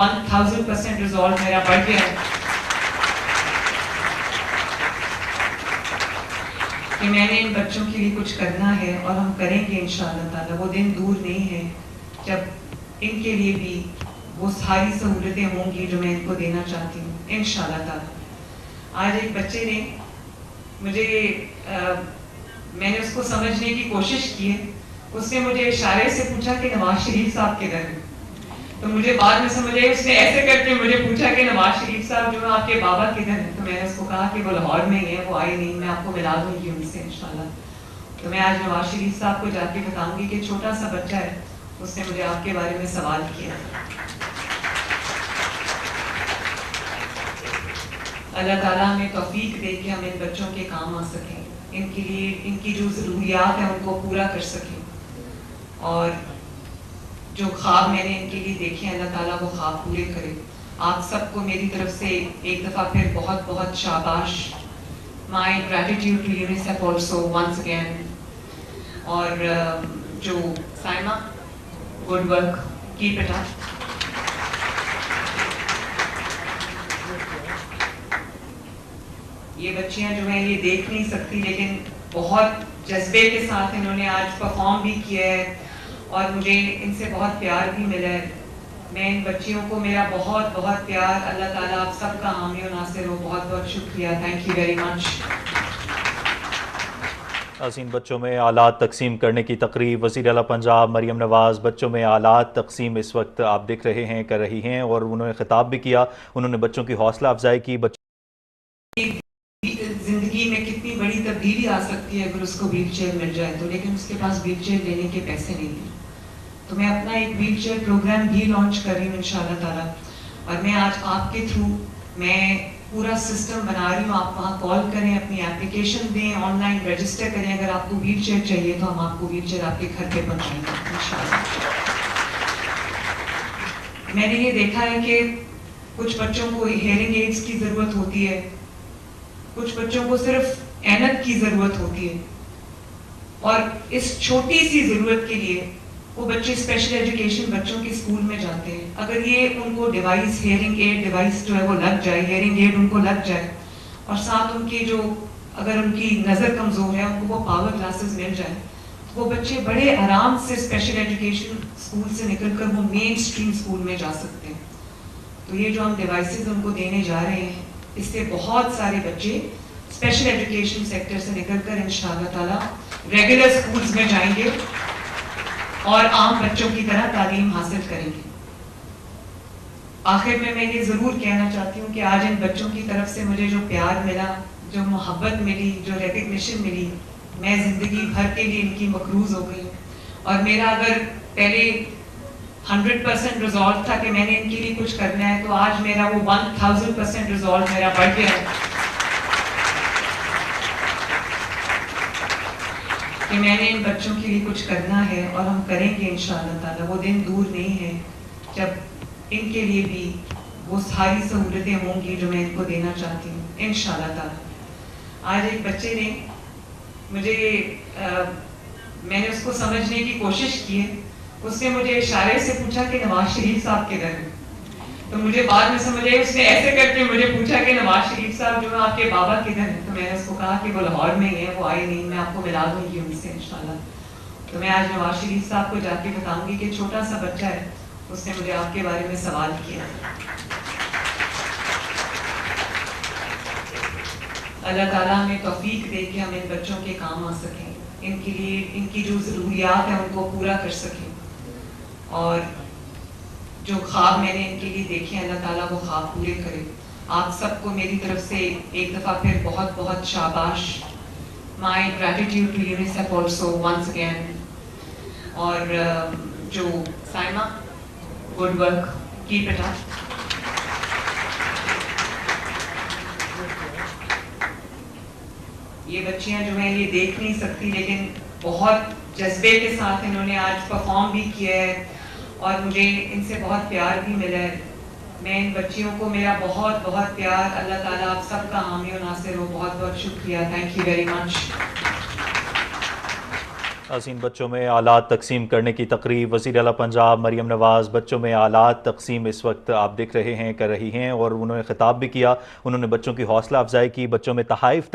1000% resolve मेरा बढ़ गया है कि मैंने इन बच्चों के लिए कुछ करना है और हम करेंगे इंशाअल्लाह ताला। वो दिन दूर नहीं है जब इनके लिए भी वो सारी सहूलतें होंगी जो मैं इनको देना चाहती हूँ इंशाअल्लाह ताला। आज एक बच्चे ने मुझे मैंने उसको समझने की कोशिश की है। उसने मुझे इशारे से पूछा कि नवाज शरीफ साहब किधर हैं। तो मुझे बाद में समझ आई, उसने ऐसे करके मुझे पूछा कि नवाज शरीफ साहब जो है आपके बाबा किधर हैं। तो मैंने उसको कहा कि वो लाहौर में ही है, वो आए नहीं, मैं आपको मिला दूंगी उनसे इंशाल्लाह। तो मैं आज नवाज शरीफ साहब को जाके बताऊंगी कि छोटा सा बच्चा है, उसने मुझे आपके बारे में सवाल किया। अल्लाह ताला हमें तौफीक दे कि हम इन बच्चों के काम आ सकें, इनके लिए इनकी जो ज़रूरियात हैं उनको पूरा कर सकें, और जो ख्वाब मैंने इनके लिए देखे हैं अल्लाह ताला वो ख्वाब पूरे करे। आप सबको मेरी तरफ से एक दफ़ा फिर बहुत बहुत शाबाश। My gratitude to UNICEF also once again. और जो Saima, good work, keep it up. ये बच्चियां जो हैं ये देख नहीं सकती, लेकिन बहुत जज्बे के साथ इन्होंने आज परफॉर्म भी किया है और मुझे इनसे बहुत प्यार भी मिला है। मैं इन बच्चियों को मेरा बहुत बहुत प्यार, अल्लाह ताला आप सबका हामी और नासिर हो। बहुत बहुत शुक्रिया, थैंक यू वेरी मच। नाज़रीन, बच्चों में आलात तकसीम करने की तकरीब वज़ीर आला पंजाब मरियम नवाज़ बच्चों में आलात तकसीम इस वक्त आप देख रहे हैं कर रही हैं, और उन्होंने खिताब भी किया। उन्होंने बच्चों की हौसला अफजाई की। जिंदगी में कितनी बड़ी तब्दीली आ सकती है अगर उसको व्हील चेयर मिल जाए तो, लेकिन उसके पास व्हील चेयर लेने के पैसे नहीं हैं। तो मैं अपना एक व्हील चेयर प्रोग्राम भी लॉन्च कर रही हूँ इंशाअल्लाह ताला, और मैं आज आपके थ्रू मैं पूरा सिस्टम बना रही हूँ। आप वहाँ कॉल करें, अपनी एप्लीकेशन दें, ऑनलाइन रजिस्टर करें। अगर आपको व्हील चेयर चाहिए तो हम आपको व्हील चेयर आपके घर पे पहुँचाएंगे इंशाअल्लाह। मैंने ये देखा है कि कुछ बच्चों को हेयरिंग एड्स की ज़रूरत होती है, कुछ बच्चों को सिर्फ ऐनक की ज़रूरत होती है, और इस छोटी सी ज़रूरत के लिए वो बच्चे स्पेशल एजुकेशन बच्चों के स्कूल में जाते हैं। अगर ये उनको डिवाइस, हेयरिंग एड डिवाइस जो है वो लग जाए, हेयरिंग एड उनको लग जाए, और साथ उनके जो अगर उनकी नज़र कमज़ोर है उनको वो पावर ग्लासेस मिल जाए, तो वो बच्चे बड़े आराम से स्पेशल एजुकेशन स्कूल से निकलकर वो मेन स्ट्रीम स्कूल में जा सकते हैं। तो ये जो हम डिवाइसेस उनको देने जा रहे हैं, इससे बहुत सारे बच्चे स्पेशल एजुकेशन सेक्टर से निकलकर इंशाअल्लाह ताला रेगुलर स्कूल्स में जाएंगे और आम बच्चों की तरह तालीम हासिल करेंगे। आखिर में मैं ये ज़रूर कहना चाहती हूँ कि आज इन बच्चों की तरफ से मुझे जो प्यार मिला, जो मोहब्बत मिली, जो रिकग्निशन मिली, मैं ज़िंदगी भर के लिए इनकी मकरूज़ हो गई। और मेरा अगर पहले 100% रिजॉल्व था कि मैंने इनके लिए कुछ करना है, तो आज मेरा वो 1000% रिजॉल्व मेरा बढ़ गया है कि मैंने इन बच्चों के लिए कुछ करना है और हम करेंगे इंशाअल्लाह ताला। वो दिन दूर नहीं है जब इनके लिए भी वो सारी सहूलतें होंगी जो मैं इनको देना चाहती हूँ इंशाअल्लाह ताला। आज एक बच्चे ने मुझे मैंने उसको समझने की कोशिश की है। उसने मुझे इशारे से पूछा कि नवाज शरीफ साहब किधर हैं। तो मुझे बाद में समझ आई, उसने ऐसे करके मुझे पूछा कि नवाज शरीफ साहब जो है आपके बाबा किधर हैं। तो मैंने उसको कहा कि वो लाहौर में ही है, वो आए नहीं, मैं आपको मिला दूंगी उनसे इंशाल्लाह। तो मैं आज नवाज शरीफ साहब को जाके बताऊंगी कि छोटा सा बच्चा है, उसने मुझे आपके बारे में सवाल किया। अल्लाह ताला हमें तौफीक दे कि हम इन बच्चों के काम आ सकें, इनके लिए इनकी जो ज़रूरियात हैं उनको पूरा कर सकें, और जो ख्वाब मैंने इनके लिए देखे हैं अल्लाह ताला वो ख्वाब पूरे करे। आप सबको मेरी तरफ से एक दफ़ा फिर बहुत बहुत शाबाश। My gratitude to UNICEF also once again. और जो Saima, good work, keep it up. ये बच्चियां जो हैं ये देख नहीं सकती, लेकिन बहुत जज्बे के साथ इन्होंने आज परफॉर्म भी किया है, और मुझे इनसे बहुत प्यार भी मिला है। मैं इन बच्चियों को मेरा बहुत बहुत प्यार, अल्लाह ताला आप सबका हामी और नासिर हो। बहुत बहुत शुक्रिया, थैंक यू वेरी मच। नाज़रीन, बच्चों में आलात तकसीम करने की तकरीब वज़ीर आला पंजाब मरियम नवाज़ बच्चों में आलात तकसीम इस वक्त आप देख रहे हैं कर रही हैं और उन्होंने खिताब भी किया। उन्होंने बच्चों की हौसला अफजाई की, बच्चों में तहाइफ